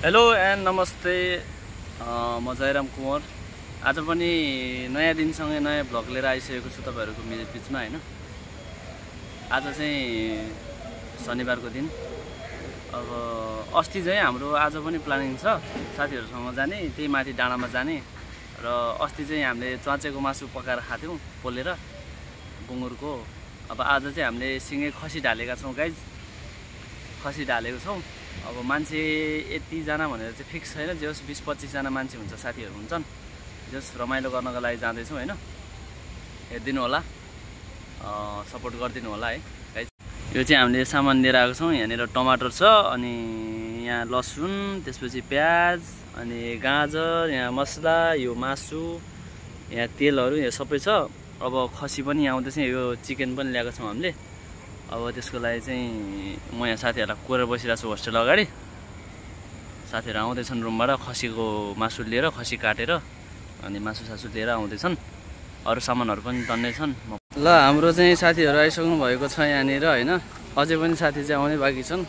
Hello and नमस्ते म जयराम कुमार आज पनि नयाँ दिनसँगै नयाँ भ्लग लिएर आइसकेको छु तपाईहरुको बीचमा हैन। आज चाहिँ शनिबारको दिन। अब अस्ति चाहिँ हाम्रो आज पनि प्लानिङ छ साथीहरुसँग जाने, त्यही माथि डाँडामा जाने र अस्ति चाहिँ हामीले च्वाचेको मासु पकाएर खाथ्यौं पोलेर बुंगुरको। अब आज चाहिँ हामीले सिङे खसी ढालेका छौं गाइज, खसी ढालेको छौं। अब मान्छे यति जना भनेर चाहिँ फिक्स छैन, जस 20-25 जना मान्छे हुन्छ, साथीहरु हुन्छन्, जस रमाइलो गर्नको लागि जाँदै छौं हैन। हेर्दिनु होला, सपोर्ट गर्दिनु होला है गाइस। यो चाहिँ हामीले सामान लिएर आएको छौं। यहाँनिर टमाटर छ, अनि यहाँ लसुन, त्यसपछि प्याज, अनि गाजर, यहाँ मसला, यो मासु, यहाँ तेलहरु, यो सबै छ। अब खसी पनि आउँदैछ, यो चिकन पनि ल्याएको छौं हामीले। अब त्यसको लागि चाहिँ म यहाँ साथीहरुलाई कोरेर बसिरहेको छु होस्टेल अगाडि। साथीहरु आउँदैछन् रुमबाट खसीको मासु लिएर, खसी काटेर अनि मासु सासु लिएर आउँदैछन्। अरु सामानहरु पनि टन्नै छन्। ल हाम्रो चाहिँ साथीहरु आइसक्नु भएको छ यहाँनिर हैन। अझै पनि साथी चाहिँ आउने बाँकी छन्।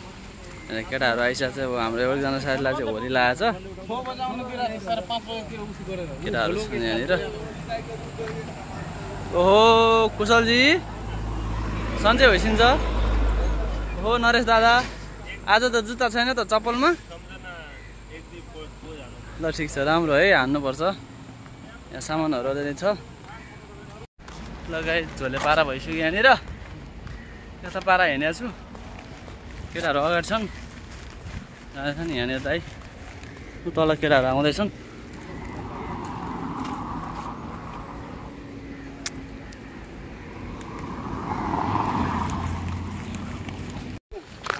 केटाहरु आइसकेछ। अब हाम्रो एकजना साथीलाई चाहिँ होली लागेछ। केटाहरु छन् यहाँनिर। ओहो कुशलजी, सन्चै होइसिन्छ। हो नरेश दादा, आज त जुत्ता छैन त चप्पलमा। ल ठिक छ, राम्रो है, हान्नुपर्छ। यहाँ सामानहरु अझै छ। ल गाइस, झोले पारा भइसक्यो यहाँनिर। यता पारा हिँडेको छु, केटाहरु अगाडि छन्, जाँदैछन् यहाँनिर दाइ। तल केटाहरु आउँदैछन्।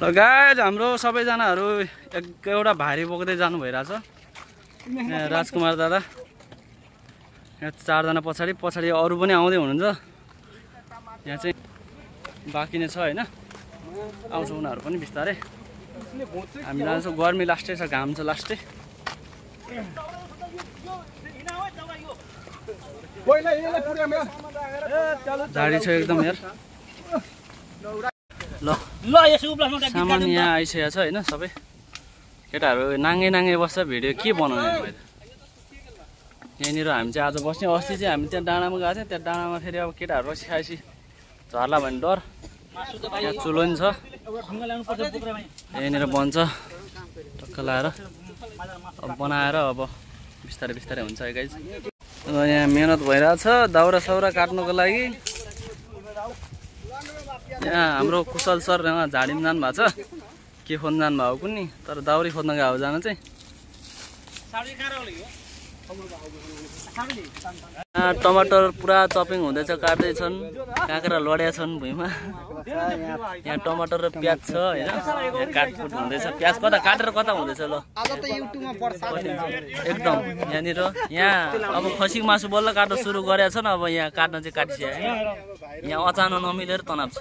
ल गाइस, हाम्रो सबैजनाहरु एउटा भारी बोक्दै जानु भइरहेछ। यहाँ राजकुमार दादा, यहाँ 4 जना पछाडि अरु पनि आउँदै हुनुहुन्छ। यहाँ चाहिँ बाँकी नै छ हैन, आउँछ उनीहरु पनि बिस्तारै। हामी जान्छौँ, गर्मी लास्टै छ, घाम छ लास्टै। झाडी छ एकदम यार। ल सामान यहाँ आइसकेको छ हैन। सबै केटाहरु नाङ्गे बस्छ, भिडियो के बनाउने मैले। यहाँनिर हामी चाहिँ आज बस्ने। अस्ति चाहिँ हामी त्यहाँ डाँडामा गएको थियौँ। त्यहाँ डाँडामा फेरि अब केटाहरु बसी खाएपछि झर्ला भन्ने डर। यहाँ चुलो नि छ, यहाँनिर बन्छ टक्क लाएर। अब बनाएर अब बिस्तारै हुन्छ है गाइस। अब यहाँ मेहनत भइरहेछ दाउरा साउरा काट्नको लागि। यहाँ हाम्रो कुशल सर यहाँ झाडीमा जानु भएको छ, के खोज्न जानु भएको कुन्नी, तर दाउरी खोज्न गएको जान चाहिँ। टमाटर पुरा चपिङ हुँदैछ, काट्दैछन्, काँक्रा लड्या छन् भुइँमा। यहाँ टमाटर र प्याज छ हैन, यहाँ काटकुट हुँदैछ। प्याज कता काटेर कता हुँदैछ ल एकदम यहाँनिर। यहाँ अब खसीको मासु बल्ल काट्न सुरु गरेका छन्। अब यहाँ काट्न चाहिँ काटिसक्यो हैन। यहाँ अचानक नमिलेर तनाव छ।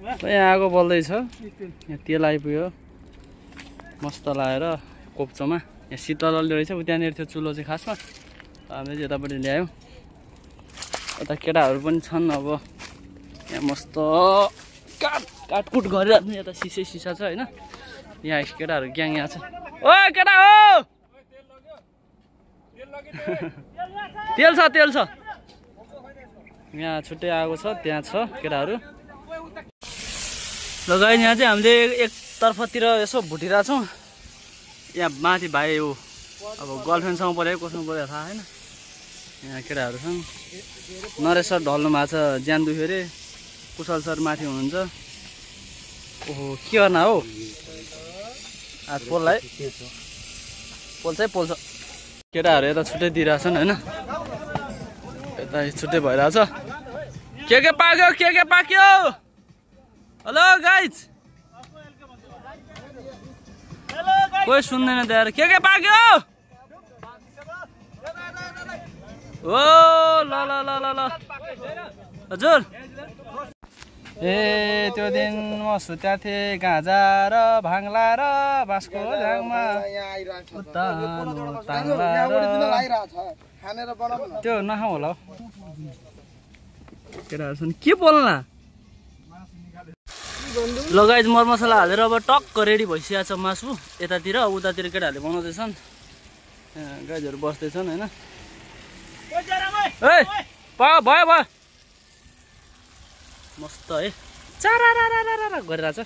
यहाँ आगो बल्दैछ, यहाँ तेल आइपुग्यो मस्त लाएर कोप्चोमा। यहाँ शीतल रहेछ, त्यहाँनिर थियो चुलो चाहिँ खासमा, हामीले चाहिँ यतापट्टि ल्यायौँ। यता केटाहरु पनि छन्। अब यहाँ मस्त काटकुट गरिरहेको छ। यता सिसा छ हैन। यहाँ केटाहरु ग्याङ यहाँ छ। ओ केटा हो, तेल छ। यहाँ छुट्टै आगो छ, त्यहाँ छ केटाहरु। ल गाइस, यहाँ चाहिँ हामीले एकतर्फतिर यसो भुटिरहेको छौँ। यहाँ माथि भाइ हो, अब गर्लफ्रेन्डसँग पऱ्यो कसमा पऱ्यो थाहा छैन। यहाँ केटाहरु छन्। नरेश सर ढल्नु भएको छ, ज्यान दुख्यो अरे। कुशल सर माथि हुनुहुन्छ। ओहो के गर्नु हो आज पोललाई, पोल छ। केटाहरु यता छुट्टै दिइरहेछन् हैन, यता छुट्टै भइरहेछ। के पाक्यो। हेलो गाइज, कोही सुन्दैन त्यहाँ। के पाक्यो? ओ ल हजुर। ए त्यो दिन म सुत्या थिएँ, गाँजा र भाङ्ला र बाँसको झाङमा त्यो नखाऊ होला हौ। केटाहरु के बोल्ला ल गाइज मरमसला हालेर अब टक्क रेडी भइसकेको छ मासु यतातिर उतातिर केटाहरूले बनाउँदैछन् गाइजहरू बस्दैछन् होइन ए भयो भयो भयो मस्त है चारा गरिरहेछ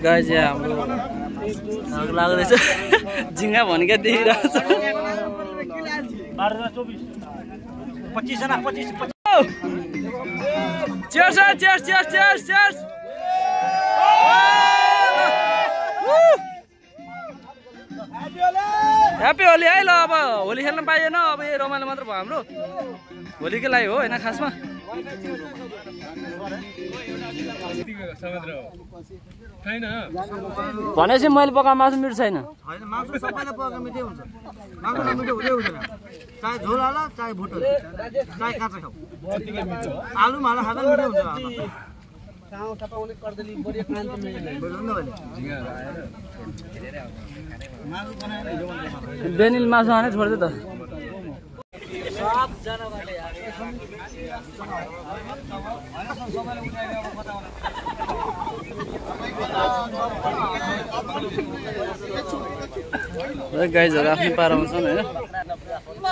गाइज यहाँ हाम्रो आग लाग्दैछ झिङ्गा भनेको देखिरहेको छ 25 जना 25 cheers cheers cheers cheers cheers happy Holi है ल अब होली खेल्न पाइएन अब यो रमाइलो मात्र भयो हाम्रो होलीकै लागि हो हैन खासमा भनेपछि मैले पकाएको मासु मिठो छैन हैन मासु सबैले पकाएको मिठै हुन्छ मासु मिठो हुँदै हुँदैन चाहे झोल हाल चाहे भुटो चाहे काँचो खाऊ आलु माला खाँदा मिठो हुन्छ साउ सपाउने कर्दली बढी क्लान्त मिल्दैन मासु बनाएर बेनिल मासु हाने छोड्दै त सब जनावरले यार सबैले उठाएर अब बताउन गाइजहरु आफ्नै पारामा छन् हैन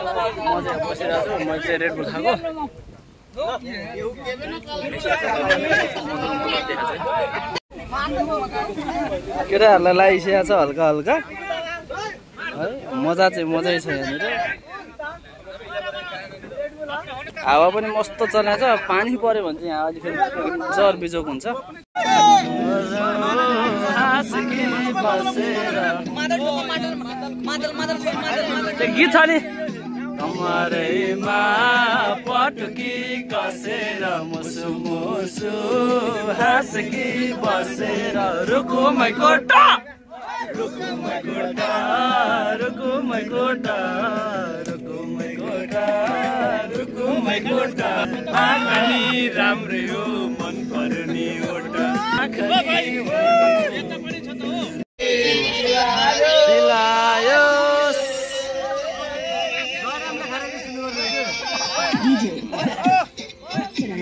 म चाहिँ बसिरहेको छु मैले चाहिँ रेड बुल खाएको केटाहरूलाई लागिसकेको छ हल्का हल्का है मजा चाहिँ मजै छ यहाँनिर हावा पनि मस्त चलेको छ पानी पर्यो भने चाहिँ यहाँ अलि फेरि जर बिजोक हुन्छ गीत छ नि कमरैमा पटुकी कसेर मुसु मुसु हाँसकी बसेर रुकुमै कोटा रुकुमै कोटा रुकुमै कोटा रुकुमै कोटा रुकुमै कोटा आँखानी राम्रै हो मन पर्ने ओटा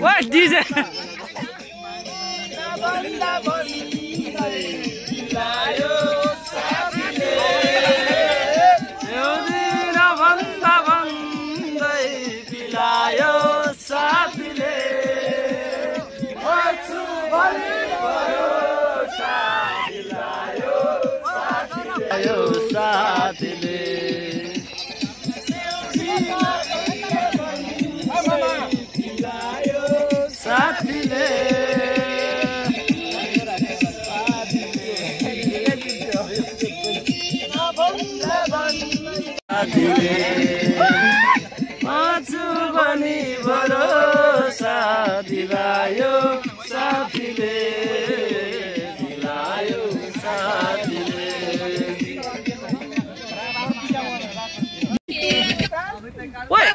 What DJ? माछु बनी भरोसा दिलायो साथीले दिलायो साथीले ओए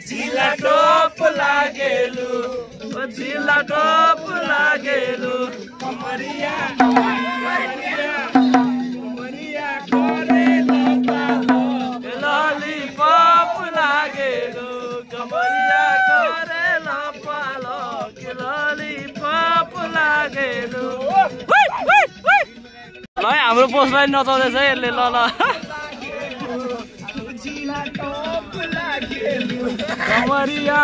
जिल्ला टोप लागेलु जिल्ला टोप लागेलु कमरिया कमरिया करे लॉलीपॉप लागेलु कमरिया करे लपालो के लॉलीपॉप लागेलु ल हाम्रो पोस्टलाई नचाउँदैछ यसले ल ल कमरिया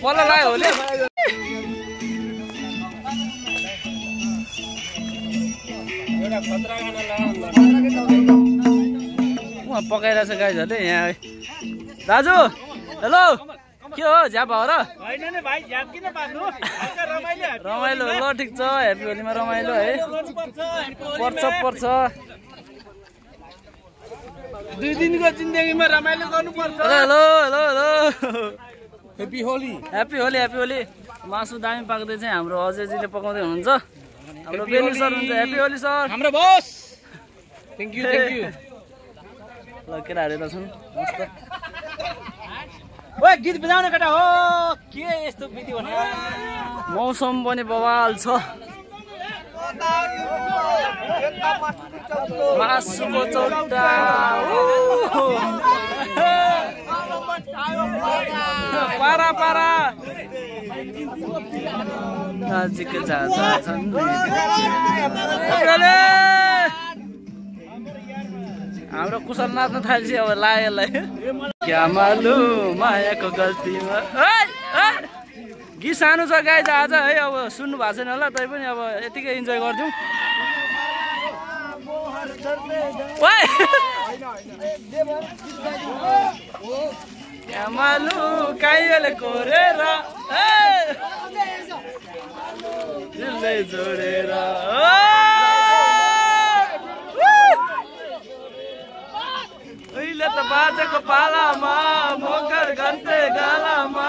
मलाई लाग्यो होले पकाइरहेछ गाइजहरूले यहाँ दाजु हेलो के हो झ्याप हो र होइन नि भाइ झ्याप किन पार्नु रमाइलो ल ठिक छ ह्याप्पी होलीमा रमाइलो है पर्छ 2 दिनको जिन्दगीमा रमाइलो गर्नुपर्छ हेलो ह्याप्पी होली मासु दामी पाक्दै चाहिँ हाम्रो अजयजीले पकाउँदै हुनुहुन्छ हाम्रो बेनी सर हुन्छ ह्याप्पी होली सर हाम्रो बस थ्यांक यू ल केटाहरू त छन् मस्त ओए गीत बजाउने केटा हो के यस्तो विधि भने मौसम पनि बवाल छ मासुको चौटा पारा नजिकै छन् हाम्रो कुशल नाच्न थाल्छ अब लागेलाई क्या मालु मायाको गल्तीमा गीत सानो छ गाइज आज है अब सुन्नु भएको छैन होला तै पनि अब यतिकै इन्जोय गर्छौँ क्या मालु काइले कोरेर दिलले जोडेर अहिले त बाजेको पालामा मकर घन्टे गालामा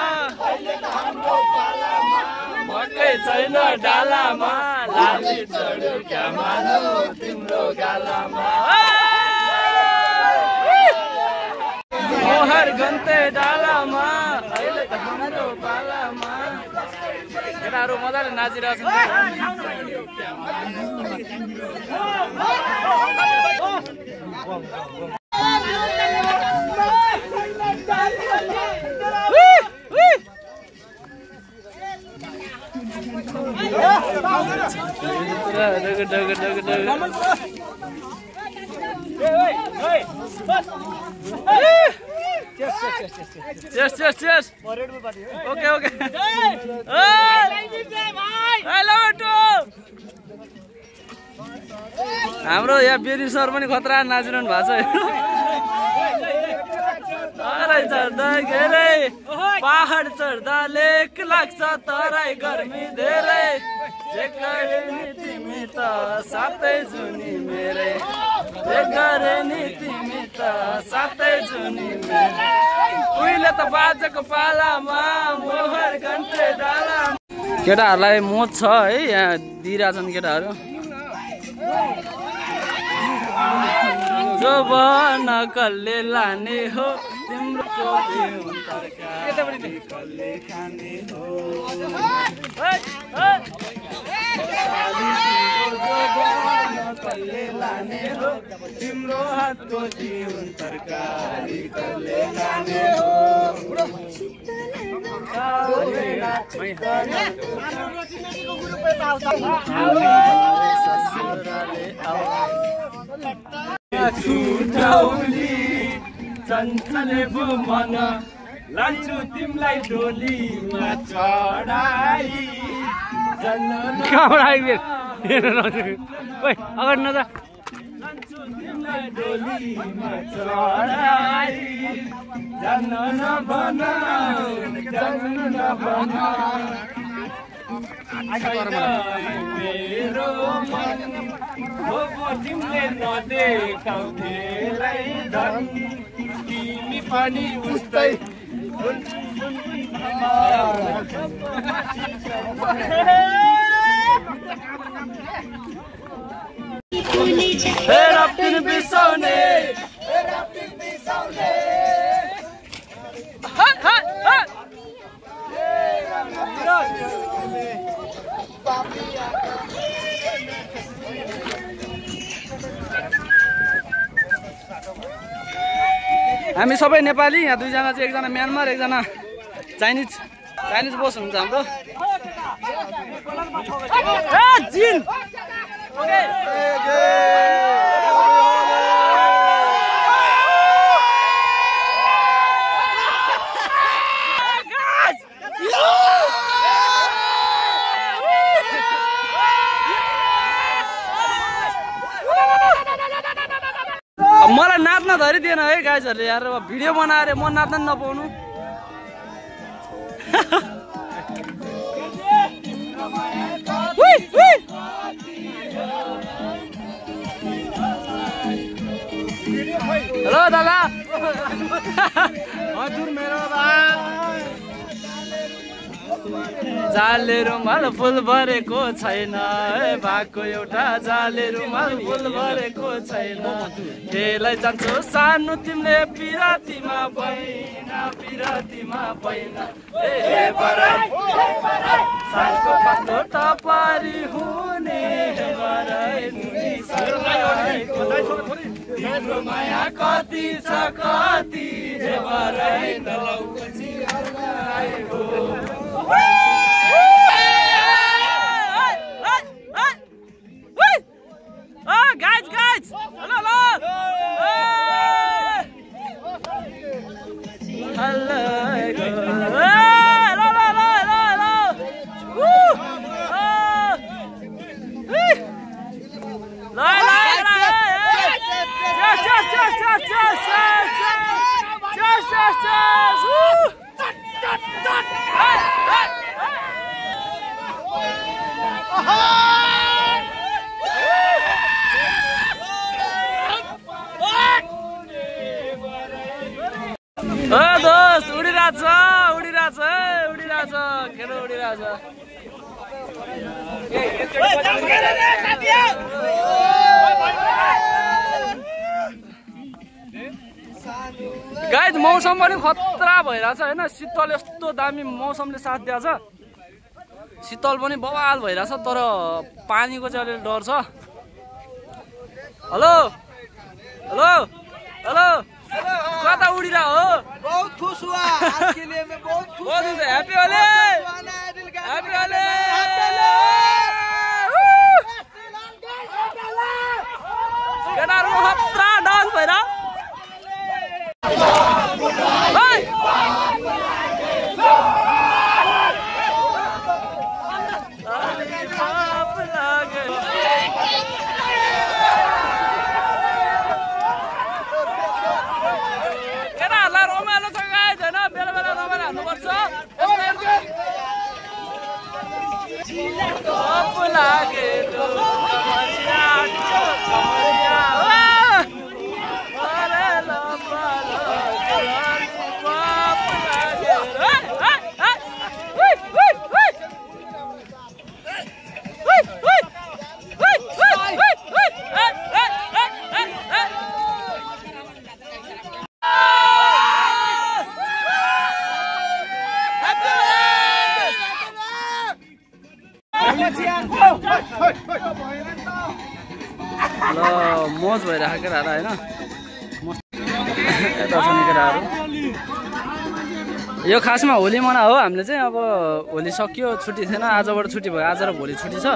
मकै छैन डालामा लाली चढ्यो क्या मानु तिम्रो गालामा मोहर घन्टे डालामा अहिले त हाम्रो पालामा केटाहरू मजाले नाचिरहेको Cheers. Okay. हाम्रो यहाँ बेरी सर पनि खतरा नाचिरहनु भएको छ चढ्दा घेरै पहाड चढ्दा लेक लाग्छ तराई गर्मी धेरै जे गरे नि तिमी त साथै जुनी मेरै जे गरे नि तिमी त साथै जुनी मेरै उहिले त बाजेको पालामा मोहर घन्टे डाला केटाहरूलाई मोज छ है यहाँ दिइरहेछन् केटाहरू जो भन कसले लाने हो तिम्रो कसले खाने हो कसले लाने हो तिम्रो हातको जीवन तरकारी कसले खाने हो छुटाउली चञ्चले मन लान्छु तिमीलाई डोलीमा चढाई अगाडि नजा लान्छु तिमीलाई डोलीमा चढाई जान्न नभन मेरो मन तिमीले नदेखाउ धेरै धन तिमी पनि उस्तै राप्तिन बिसाउने हामी सबै नेपाली यहाँ दुईजना चाहिँ एकजना म्यानमार एकजना चाइनिज बोस हुन्छ हाम्रो मलाई नाच्न धरिदिएन है गाइजहरूले यार भिडियो बनाएर म नाच्न नपाउनु हेलो दादा हजुर मेरो जाले रुमाल फुल भरेको छैन भएको एउटा जाले रुमाल फुल भरेको छैन केलाई जान्छौ सानो तिमीले पिरातीमा पैना ए बराई सालको पातो टपारी हुने बराई तिम्रो माया कति छ कति बराई नलौपछि आएको guys! Hello! दोस्त उडिरहेछ केटा उडिरहेछ गाइज मौसम पनि खतरा भइरहेछ हैन शीतल यस्तो दामी मौसमले साथ दिएछ शीतल पनि बवाल भइरहेछ तर पानीको चाहिँ अलि डर छ हेलो कता उडिरा हो बहुत खुश हुआ आज के लिए मैं बहुत खुश हूं हैप्पी होली केटाहरु खतरा डान्स भइरा मोज भइरहेको केटाहरू होइन यता छन् केटाहरू यो खासमा होली मना हो हामीले चाहिँ अब होली सकियो छुट्टी थिएन आजबाट छुट्टी भयो आज र भोलि छुट्टी छ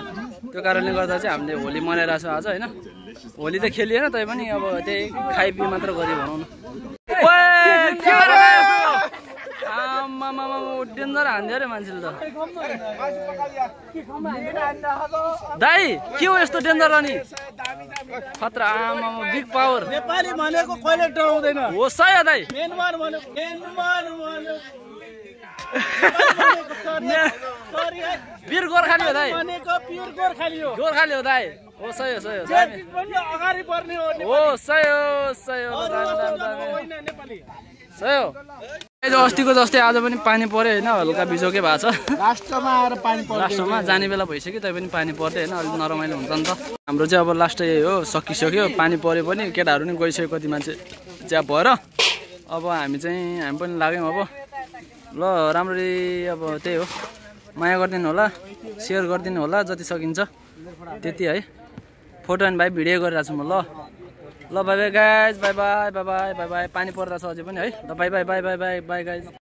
त्यो कारणले गर्दा चाहिँ हामीले होली मनाइरहेको छौँ आज होइन होली त खेलिएन तै पनि अब त्यही खाइपी मात्र गरी भनौँ न डेन्जर हान्दियो अरे मान्छेले त दाइ के हो यस्तो डेन्जर अनि खतरा आमा बिग पावर नेपाली भनेको कहिले डराउँदैन हो सही हो दाइ वीर गोर्खाली हो दाइ गोर्खाली हो दाइ हो सही हो अगाडि पर्ने हो सही हो सही हो अस्तिको जस्तै आज पनि पानी पर्यो होइन हल्का बिजोकै भएको छ लास्टमा आएर पानी पर्यो लास्टमा जाने बेला भइसक्यो तै पनि पानी पर्दै होइन अलिक नरमाइलो हुन्छ नि त हाम्रो चाहिँ अब लास्ट यही हो सकिसक्यो पानी पर्यो पनि केटाहरू नि गइसक्यो कति मान्छे च्याप भएर अब हामी पनि लाग्यौँ अब ल राम्ररी अब त्यही हो माया गरिदिनु होला सेयर गरिदिनु होला जति सकिन्छ त्यति है फोटो एन्ड भाइ भिडियो गरिरहेको छु म ल by by guys by by पानी पर्दा छ अझै पनि है ल बाई बाई गाइज